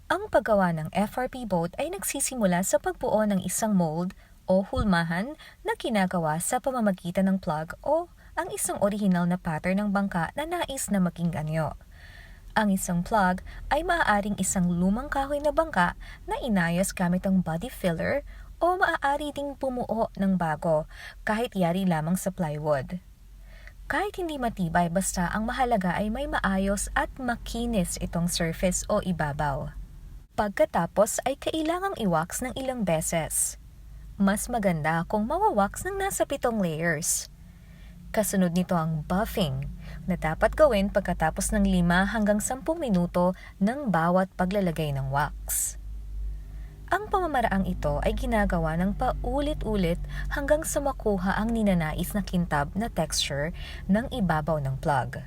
Ang paggawa ng FRP boat ay nagsisimula sa pagbuo ng isang mold o hulmahan na ginagawa sa pamamagitan ng plug o ang isang orihinal na pattern ng bangka na nais na maging anyo. Ang isang plug ay maaaring isang lumang kahoy na bangka na inayos gamit ang body filler o maaari ding bumuo ng bago kahit yari lamang sa plywood. Kahit hindi matibay, basta ang mahalaga ay may maayos at makinis itong surface o ibabaw. Pagkatapos ay kailangang i-wax ng ilang beses. Mas maganda kung mawawax ng nasa 7 layers. Kasunod nito ang buffing na dapat gawin pagkatapos ng 5 hanggang 10 minuto ng bawat paglalagay ng wax. Ang pamamaraang ito ay ginagawa ng paulit-ulit hanggang sa makuha ang ninanais na kintab na texture ng ibabaw ng plug.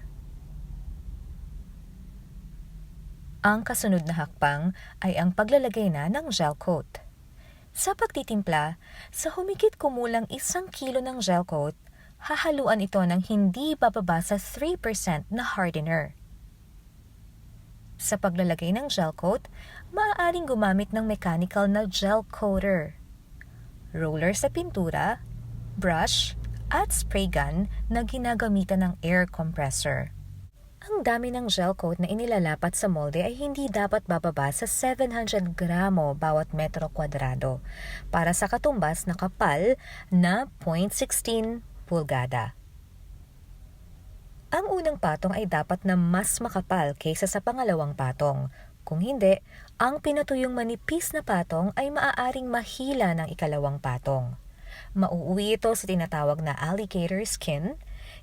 Ang kasunod na hakbang ay ang paglalagay na ng gel coat. Sa pagtitimpla, sa humigit kumulang 1 kilo ng gel coat, hahaluan ito ng hindi bababa sa 3% na hardener. Sa paglalagay ng gel coat, maaaring gumamit ng mechanical na gel coater, roller sa pintura, brush, at spray gun na ginagamitan ng air compressor. Ang dami ng gel coat na inilalapat sa molde ay hindi dapat bababa sa 700 gramo bawat metro kwadrado para sa katumbas na kapal na 0.16 pulgada. Ang unang patong ay dapat na mas makapal kaysa sa pangalawang patong. Kung hindi, ang pinatuyong manipis na patong ay maaaring mahila ng ikalawang patong. Mauuwi ito sa tinatawag na alligator skin,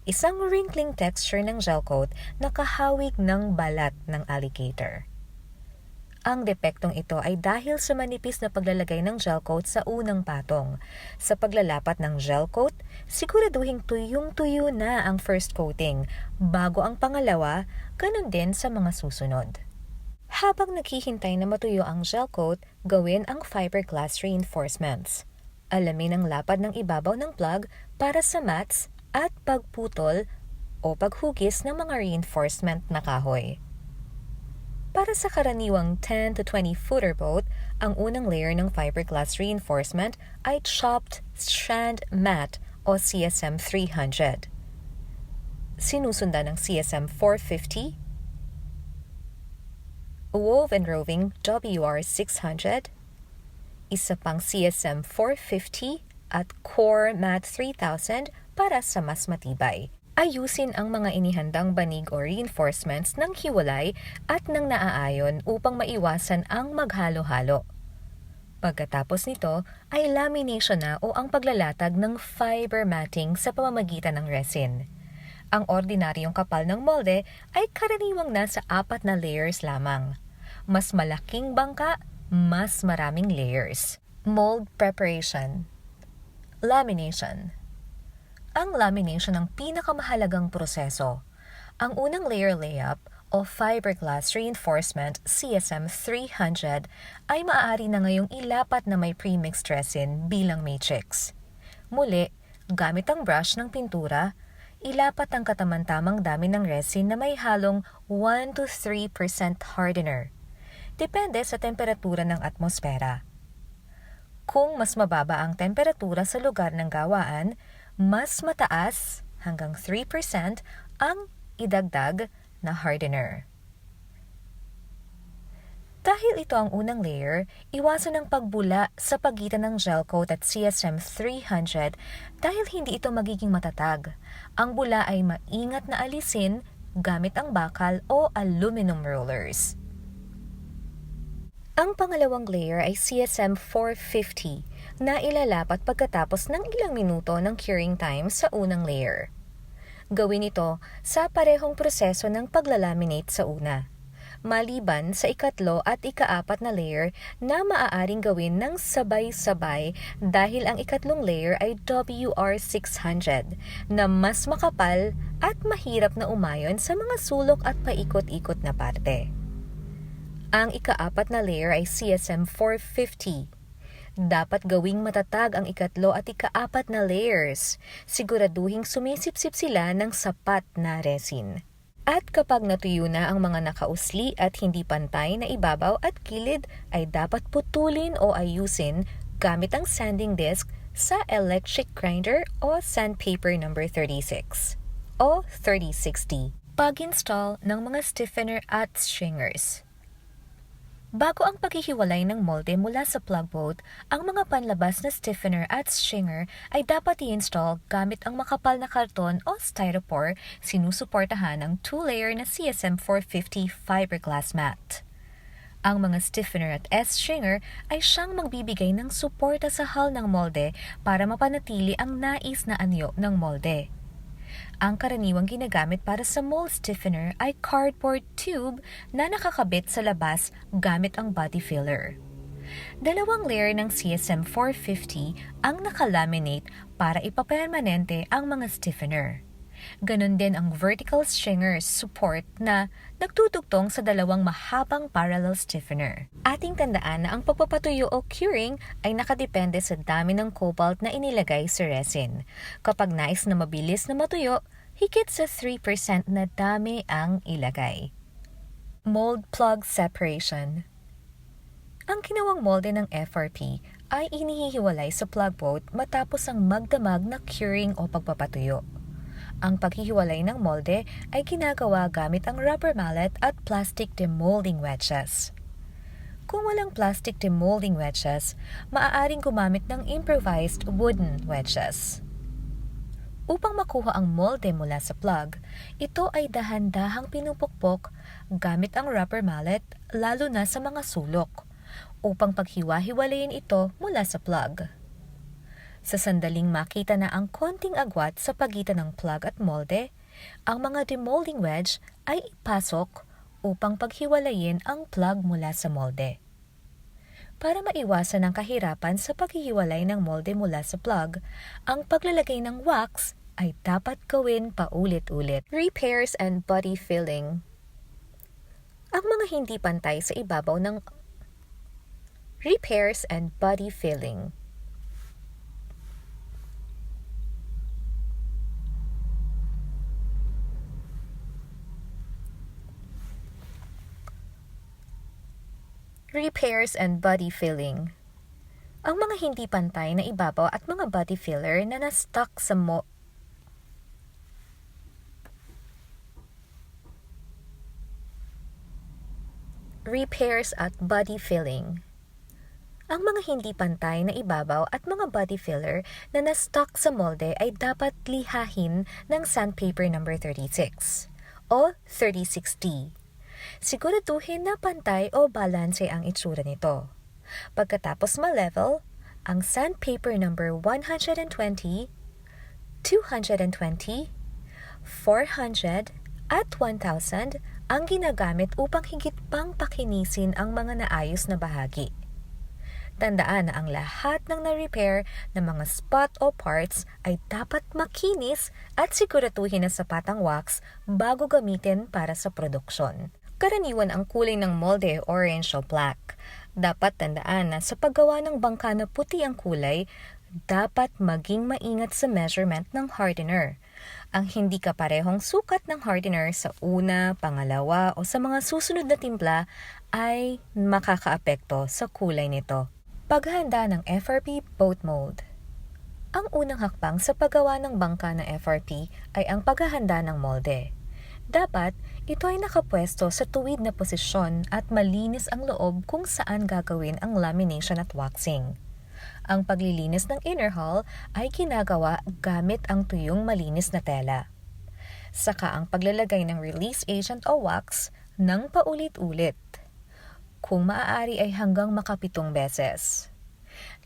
isang wrinkling texture ng gel coat na kahawig ng balat ng alligator. Ang depektong ito ay dahil sa manipis na paglalagay ng gel coat sa unang patong. Sa paglalapat ng gel coat, siguraduhin tuyong-tuyo na ang first coating, bago ang pangalawa, ganun din sa mga susunod. Habang naghihintay na matuyo ang gel coat, gawin ang fiberglass reinforcements. Alamin ang lapad ng ibabaw ng plug para sa mats at pagputol o paghugis ng mga reinforcement na kahoy. Para sa karaniwang 10 to 20 footer boat, ang unang layer ng fiberglass reinforcement ay chopped strand mat o CSM 300. Sinusundan ng CSM 450, wove and roving WR 600, isa pang CSM 450 at core mat 3000 para sa mas matibay. Ayusin ang mga inihandang banig o reinforcements ng hiwalay at ng naaayon upang maiwasan ang maghalo-halo. Pagkatapos nito ay lamination na o ang paglalatag ng fiber matting sa pamamagitan ng resin. Ang ordinaryong kapal ng molde ay karaniwang nasa 4 na layers lamang. Mas malaking bangka, mas maraming layers. Mold preparation. Lamination. Ang lamination ang pinakamahalagang proseso. Ang unang layer layup o fiberglass reinforcement CSM 300 ay maaari na ngayong ilapat na may premixed resin bilang matrix. Muli, gamit ang brush ng pintura, ilapat ang kataman-tamang dami ng resin na may halong 1 to 3% hardener. Depende sa temperatura ng atmosfera. Kung mas mababa ang temperatura sa lugar ng gawaan, mas mataas hanggang 3% ang idagdag na hardener. Dahil ito ang unang layer, iwasan ang pagbula sa pagitan ng gel coat at CSM 300 dahil hindi ito magiging matatag. Ang bula ay maingat na alisin gamit ang bakal o aluminum rollers. Ang pangalawang layer ay CSM 450 na ilalapat pagkatapos ng ilang minuto ng curing time sa unang layer. Gawin ito sa parehong proseso ng paglalaminate sa una, maliban sa ikatlo at ika-4 na layer na maaaring gawin ng sabay-sabay dahil ang ikatlong layer ay WR600 na mas makapal at mahirap na umayon sa mga sulok at paikot-ikot na parte. Ang ika-4 na layer ay CSM 450. Dapat gawing matatag ang ikatlo at ika-4 na layers. Siguraduhing sumisipsip sila ng sapat na resin. At kapag natuyo na ang mga nakausli at hindi pantay na ibabaw at gilid, ay dapat putulin o ayusin gamit ang sanding disc sa electric grinder o sandpaper number 36 o 3060. Pag-install ng mga stiffener at stringers. Bago ang paghihiwalay ng molde mula sa plug bolt, ang mga panlabas na stiffener at stringer ay dapat i-install gamit ang makapal na karton o styrofoam sinusuportahan ng 2-layer na CSM 450 fiberglass mat. Ang mga stiffener at S-stringer ay siyang magbibigay ng suporta sa hull ng molde para mapanatili ang nais na anyo ng molde. Ang karaniwang ginagamit para sa mold stiffener ay cardboard tube na nakakabit sa labas gamit ang body filler. 2 layer ng CSM 450 ang nakalaminate para ipapermanente ang mga stiffener. Ganon din ang vertical stringer support na nagtutugtong sa 2 mahabang parallel stiffener. Ating tandaan na ang pagpapatuyo o curing ay nakadepende sa dami ng cobalt na inilagay sa resin. Kapag nais na mabilis na matuyo, higit sa 3% na dami ang ilagay. Mold plug separation. Ang ginawang molde ng FRP ay inihihiwalay sa plug bolt matapos ang magdamag na curing o pagpapatuyo. Ang paghihiwalay ng molde ay ginagawa gamit ang rubber mallet at plastic demolding wedges. Kung walang plastic demolding wedges, maaaring gumamit ng improvised wooden wedges. Upang makuha ang molde mula sa plug, ito ay dahan-dahang pinupukpok gamit ang rubber mallet lalo na sa mga sulok, upang paghiwa-hiwalayin ito mula sa plug. Sa sandaling makita na ang konting agwat sa pagitan ng plug at molde, ang mga demolding wedge ay ipasok upang paghiwalayin ang plug mula sa molde. Para maiwasan ang kahirapan sa paghihiwalay ng molde mula sa plug, ang paglalagay ng wax ay dapat gawin paulit-ulit. Repairs and body filling. Ang mga hindi pantay sa ibabaw ng repairs and body filling. Repairs and body filling. Ang mga hindi pantay na ibabaw at mga body filler na na-stuck sa repairs at body filling. Ang mga hindi pantay na ibabaw at mga body filler na na-stuck sa molde ay dapat lihahin ng sandpaper number 36 o 3060. Siguraduhin na pantay o balanse ang itsura nito. Pagkatapos ma-level, ang sandpaper number 120, 220, 400 at 1,000 ang ginagamit upang higit pang pakinisin ang mga naayos na bahagi. Tandaan na ang lahat ng na-repair na mga spot o parts ay dapat makinis at siguraduhin na sapat ang wax bago gamitin para sa produksyon. Karaniwan ang kulay ng molde orange o black. Dapat tandaan na sa paggawa ng bangka na puti ang kulay, dapat maging maingat sa measurement ng hardener. Ang hindi kaparehong sukat ng hardener sa una, pangalawa o sa mga susunod na timpla ay makakaapekto sa kulay nito. Paghahanda ng FRP boat mold. Ang unang hakbang sa paggawa ng bangka ng FRP ay ang paghahanda ng molde. Dapat, ito ay nakapwesto sa tuwid na posisyon at malinis ang loob kung saan gagawin ang lamination at waxing. Ang paglilinis ng inner hull ay ginagawa gamit ang tuyong malinis na tela. Saka ang paglalagay ng release agent o wax ng paulit-ulit. Kung maaari ay hanggang makapitong beses.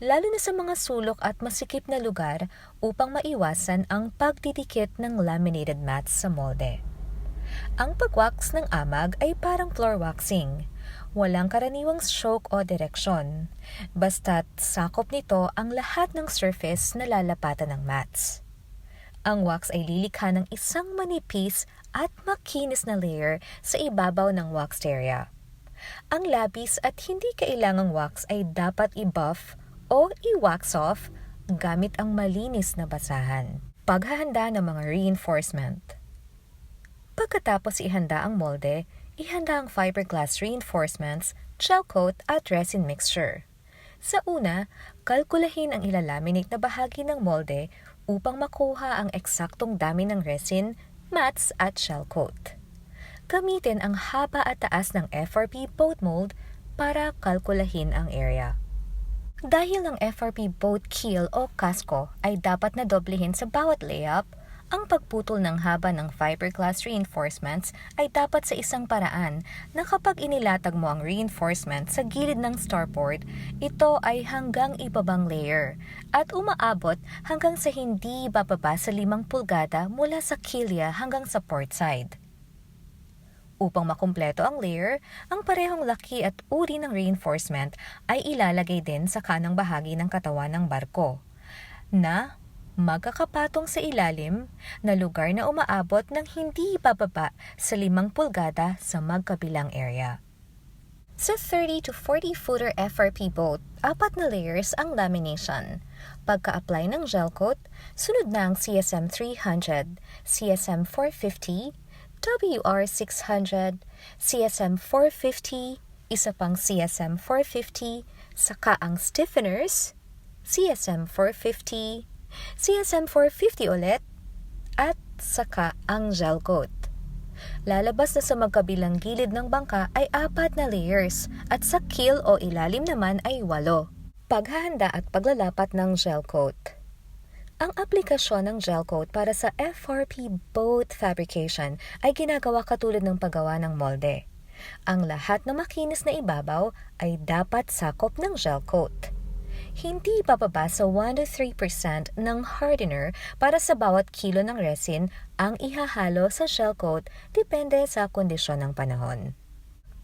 Lalo na sa mga sulok at masikip na lugar upang maiwasan ang pagdidikit ng laminated mats sa molde. Ang pag-wax ng amag ay parang floor waxing. Walang karaniwang stroke o direksyon. Basta't sakop nito ang lahat ng surface na lalapatan ng mats. Ang wax ay lilikha ng isang manipis at makinis na layer sa ibabaw ng waxed area. Ang labis at hindi kailangang wax ay dapat i-buff o i-wax off gamit ang malinis na basahan. Paghahanda ng mga reinforcement. Pagkatapos ihanda ang molde, ihanda ang fiberglass reinforcements, gel coat at resin mixture. Sa una, kalkulahin ang ilalaminate na bahagi ng molde upang makuha ang eksaktong dami ng resin, mats at gel coat. Gamitin ang haba at taas ng FRP boat mold para kalkulahin ang area. Dahil ang FRP boat keel o kasko ay dapat na doblehin sa bawat layup, ang pagputol ng haba ng fiberglass reinforcements ay dapat sa isang paraan na kapag inilatag mo ang reinforcement sa gilid ng starboard, ito ay hanggang ibabang layer at umaabot hanggang sa hindi bababa sa 5 pulgada mula sa kilya hanggang sa port side. Upang makumpleto ang layer, ang parehong laki at uri ng reinforcement ay ilalagay din sa kanang bahagi ng katawan ng barko na magkakapatong sa ilalim na lugar na umaabot ng hindi bababa sa 5 pulgada sa magkabilang area. Sa 30 to 40 footer FRP boat, 4 na layers ang lamination. Pagka-apply ng gel coat, sunod na ang CSM 300, CSM 450, WR600, CSM 450, isa pang CSM 450, saka ang stiffeners, CSM 450, CSM 450 ulit, at saka ang gel coat. Lalabas na sa magkabilang gilid ng bangka ay 4 na layers at sa keel o ilalim naman ay 8. Paghahanda at paglalapat ng gel coat. Ang aplikasyon ng gel coat para sa FRP boat fabrication ay ginagawa katulad ng paggawa ng molde. Ang lahat na makinis na ibabaw ay dapat sakop ng gel coat. Hindi bababa sa 1 to 3% ng hardener para sa bawat kilo ng resin ang ihahalo sa gel coat depende sa kondisyon ng panahon.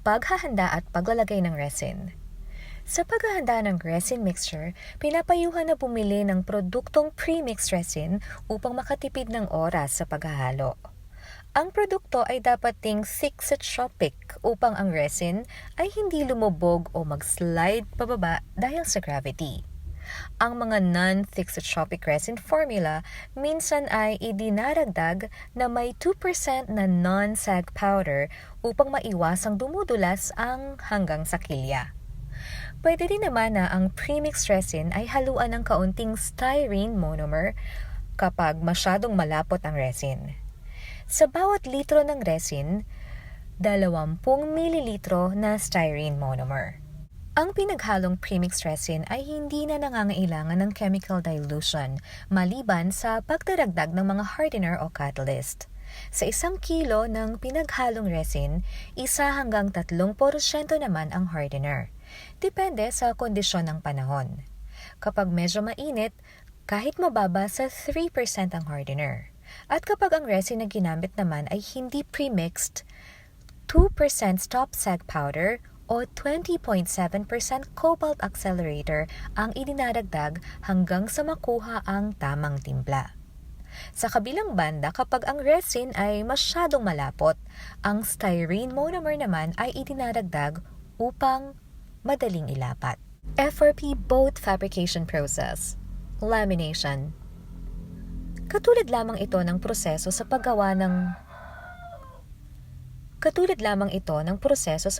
Paghahanda at paglalagay ng resin. Sa paghahanda ng resin mixture, pinapayuhan na bumili ng produktong pre-mixed resin upang makatipid ng oras sa paghahalo. Ang produkto ay dapat ding thixotropic upang ang resin ay hindi lumubog o mag-slide pababa dahil sa gravity. Ang mga non-thixotropic resin formula minsan ay idinaragdag na may 2% na non-sag powder upang maiwasang dumudulas ang hanggang sa kilya. Pwede din naman na ang premixed resin ay haluan ng kaunting styrene monomer kapag masyadong malapot ang resin. Sa bawat litro ng resin, 20 mililitro na styrene monomer. Ang pinaghalong premixed resin ay hindi na nangangailangan ng chemical dilution maliban sa pagdaragdag ng mga hardener o catalyst. Sa 1 kilo ng pinaghalong resin, 1 hanggang 3% naman ang hardener. Depende sa kondisyon ng panahon. Kapag medyo mainit, kahit mababa sa 3% ang hardener. At kapag ang resin na ginamit naman ay hindi pre-mixed, 2% stop sag powder o 20.7% cobalt accelerator ang idinaragdag hanggang sa makuha ang tamang timpla. Sa kabilang banda, kapag ang resin ay masyadong malapot, ang styrene monomer naman ay idinaragdag upang madaling ilapat. FRP boat fabrication process. Lamination. Katulad lamang ito ng proseso sa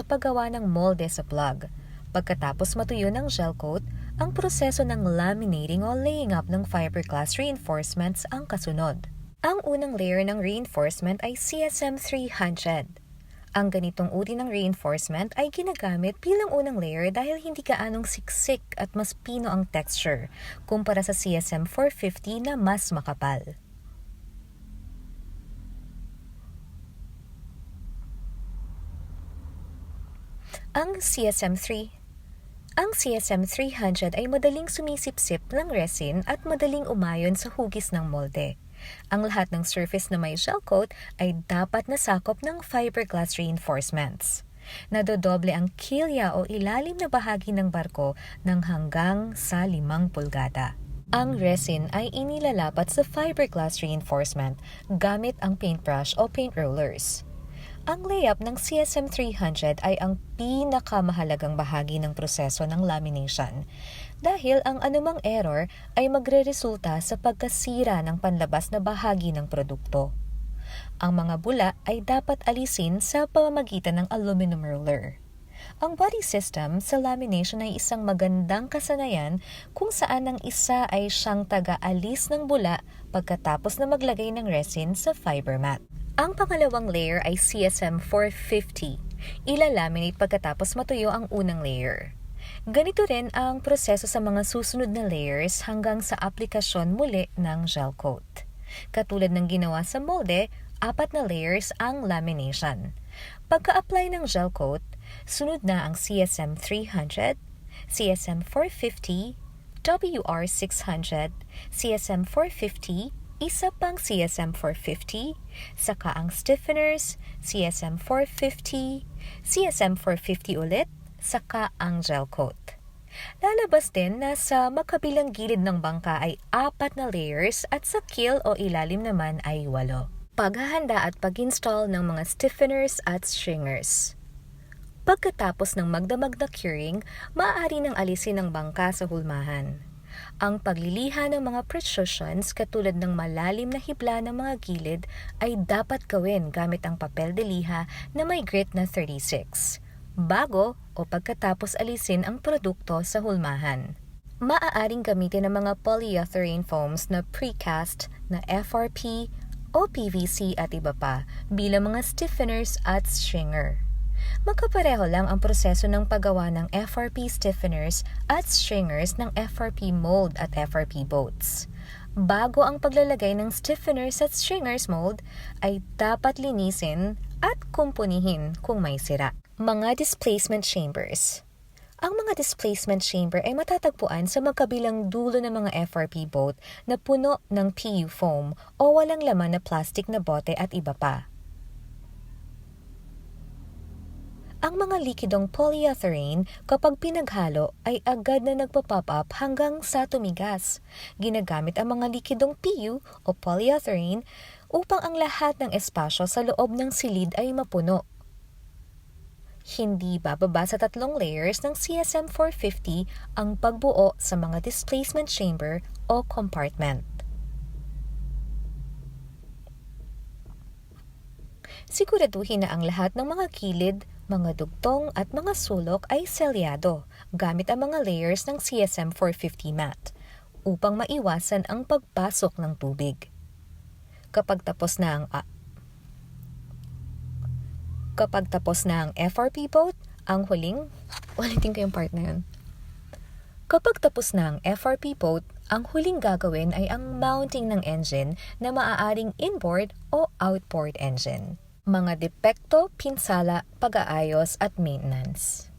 paggawa ng molde sa plug. Pagkatapos matuyo ng gel coat, ang proseso ng laminating o laying up ng fiberglass reinforcements ang kasunod. Ang unang layer ng reinforcement ay CSM 300. Ang ganitong uri ng reinforcement ay ginagamit bilang unang layer dahil hindi gaanong siksik at mas pino ang texture kumpara sa CSM 450 na mas makapal. Ang CSM 300 ay madaling sumisipsip ng resin at madaling umayon sa hugis ng molde. Ang lahat ng surface na may gel coat ay dapat nasakop ng fiberglass reinforcements. Nadodoble ang kilya o ilalim na bahagi ng barko ng hanggang sa 5 pulgada. Ang resin ay inilalapat sa fiberglass reinforcement gamit ang paintbrush o paint rollers. Ang layup ng CSM 300 ay ang pinakamahalagang bahagi ng proseso ng lamination dahil ang anumang error ay magreresulta sa pagkasira ng panlabas na bahagi ng produkto. Ang mga bula ay dapat alisin sa pamamagitan ng aluminum roller. Ang body system sa lamination ay isang magandang kasanayan kung saan ang isa ay siyang taga-alis ng bula pagkatapos na maglagay ng resin sa fiber mat. Ang pangalawang layer ay CSM 450. Ilalaminate pagkatapos matuyo ang unang layer. Ganito rin ang proseso sa mga susunod na layers hanggang sa aplikasyon muli ng gel coat. Katulad ng ginawa sa molde, 4 na layers ang lamination. Pagka-apply ng gel coat, sunod na ang CSM 300, CSM 450, WR 600, CSM 450, isa pang CSM 450, saka ang stiffeners, CSM 450, CSM 450 ulit, saka ang gel coat. Lalabas din na sa magkabilang gilid ng bangka ay 4 na layers at sa keel o ilalim naman ay 8. Paghahanda at pag-install ng mga stiffeners at stringers. Pagkatapos ng magdamag na curing, maaari nang alisin ang bangka sa hulmahan. Ang pagliliha ng mga protrusions katulad ng malalim na hibla ng mga gilid ay dapat gawin gamit ang papel de liha na may grit na 36, bago o pagkatapos alisin ang produkto sa hulmahan. Maaaring gamitin ang mga polyurethane foams na precast na FRP o PVC at iba pa bilang mga stiffeners at stringer. Magkapareho lang ang proseso ng paggawa ng FRP stiffeners at stringers ng FRP mold at FRP boats. Bago ang paglalagay ng stiffeners at stringers mold, ay dapat linisin at kumpunihin kung may sira. Mga displacement chambers. Ang mga displacement chamber ay matatagpuan sa magkabilang dulo ng mga FRP boat na puno ng PU foam o walang laman na plastic na bote at iba pa. Ang mga likidong polyurethane kapag pinaghalo ay agad na nagpo-pop up hanggang sa tumigas. Ginagamit ang mga likidong PU o polyurethane upang ang lahat ng espasyo sa loob ng silid ay mapuno. Hindi bababa sa 3 layers ng CSM 450 ang pagbuo sa mga displacement chamber o compartment. Siguraduhin na ang lahat ng mga kilid, mga dugtong at mga sulok ay selyado gamit ang mga layers ng CSM 450 mat upang maiwasan ang pagpasok ng tubig. Kapag tapos na ang FRP boat, ulitin ko yung part na yun. Kapag tapos na ang FRP boat, ang huling gagawin ay ang mounting ng engine na maaaring inboard o outboard engine. Mga depekto, pinsala, pag-aayos at maintenance.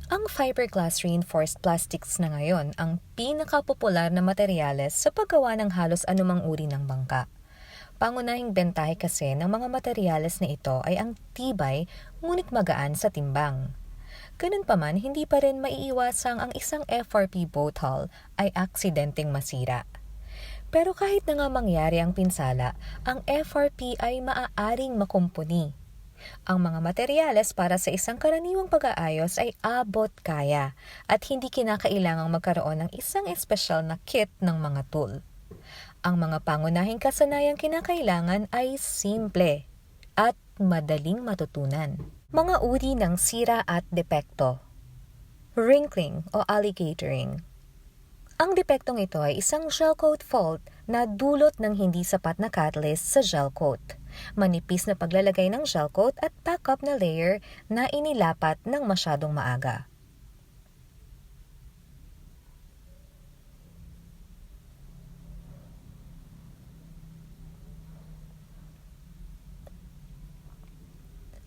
Ang fiberglass reinforced plastics na ngayon ang pinakapopular na materyales sa paggawa ng halos anumang uri ng bangka. Pangunahing bentahe kasi ng mga materyales na ito ay ang tibay ngunit magaan sa timbang. Ganun pa man, hindi pa rin maiiwasang ang isang FRP boat hull ay aksidenteng masira. Pero kahit na nga mangyari ang pinsala, ang FRP ay maaaring makumpuni. Ang mga materyales para sa isang karaniwang pag-aayos ay abot kaya at hindi kinakailangang magkaroon ng isang espesyal na kit ng mga tool. Ang mga pangunahing kasanayang kinakailangan ay simple at madaling matutunan. Mga uri ng sira at depekto. Wrinkling o alligatoring. Ang depektong ito ay isang gel coat fault na dulot ng hindi sapat na catalyst sa gel coat, manipis na paglalagay ng gel coat at backup na layer na inilapat ng masyadong maaga.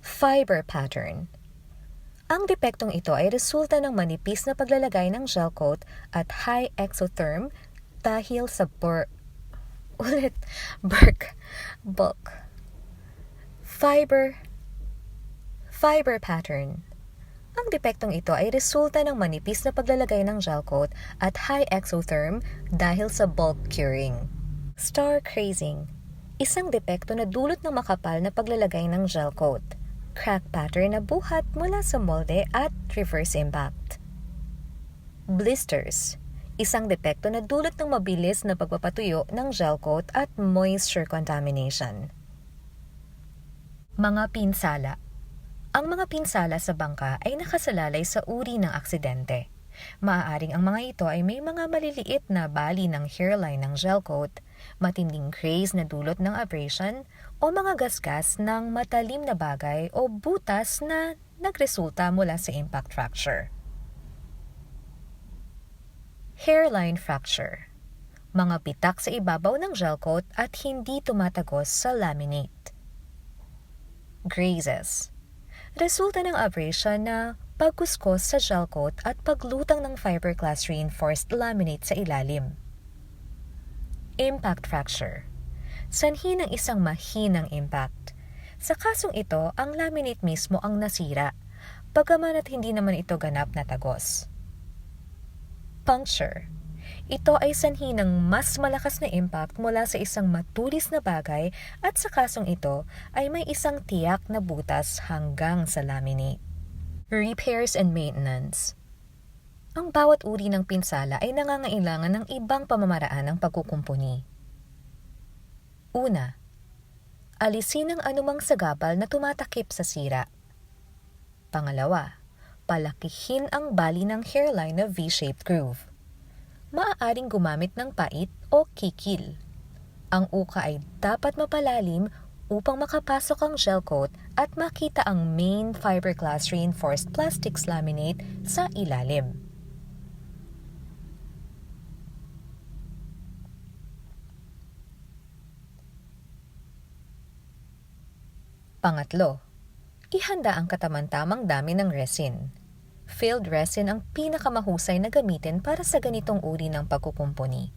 Fiber pattern. Ang depektong ito ay resulta ng manipis na paglalagay ng gel coat at high exotherm dahil sa bulk. Fiber pattern. Ang depektong ito ay resulta ng manipis na paglalagay ng gel coat at high exotherm dahil sa bulk curing. Star crazing. Isang depekto na dulot ng makapal na paglalagay ng gel coat. Crack pattern na buhat mula sa molde at reverse impact. Blisters. Isang depekto na dulot ng mabilis na pagpapatuyo ng gel coat at moisture contamination. Mga pinsala. Ang mga pinsala sa bangka ay nakasalalay sa uri ng aksidente. Maaaring ang mga ito ay may mga maliliit na bali ng hairline ng gel coat, matinding graze na dulot ng abrasion, o mga gasgas ng matalim na bagay o butas na nagresulta mula sa impact fracture. Hairline fracture. Mga pitak sa ibabaw ng gel coat at hindi tumatagos sa laminate. Grazes. Resulta ng abrasion na pagkuskos sa gel coat at paglutang ng fiberglass reinforced laminate sa ilalim. Impact fracture. Sanhi ng isang mahinang impact. Sa kasong ito, ang laminate mismo ang nasira, bagaman at hindi naman ito ganap na tagos. Puncture. Ito ay sanhi ng mas malakas na impact mula sa isang matulis na bagay at sa kasong ito ay may isang tiyak na butas hanggang sa laminate. Repairs and maintenance. Ang bawat uri ng pinsala ay nangangailangan ng ibang pamamaraan ng pagkukumpuni. Una, alisin ang anumang sagabal na tumatakip sa sira. Pangalawa, palakihin ang bali ng hairline na V-shaped groove. Maaaring gumamit ng pait o kikil. Ang uka ay dapat mapalalim upang makapasok ang gel coat at makita ang main fiberglass reinforced plastics laminate sa ilalim. Pangatlo, ihanda ang katamang-tamang dami ng resin. Filled resin ang pinakamahusay na gamitin para sa ganitong uri ng pagkukumpuni.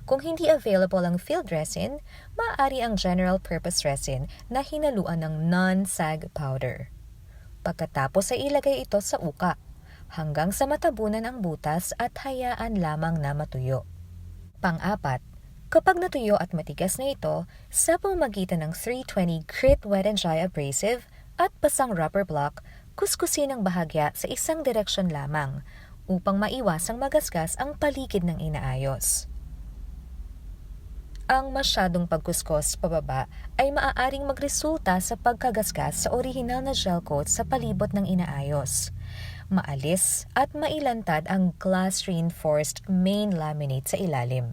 Kung hindi available ang filled resin, maaari ang general purpose resin na hinaluan ng non-sag powder. Pagkatapos ay ilagay ito sa uka, hanggang sa matabunan ang butas at hayaan lamang na matuyo. Pang-apat, kapag natuyo at matigas na ito, sa pamamagitan ng 320 grit wet and dry abrasive at basang rubber block, kuskusin ang bahagya sa isang direksyon lamang upang maiwasang magasgas ang paligid ng inaayos. Ang masyadong pagkuskos pababa ay maaaring magresulta sa pagkagasgas sa orihinal na gel coat sa palibot ng inaayos. Maalis at mailantad ang glass reinforced main laminate sa ilalim.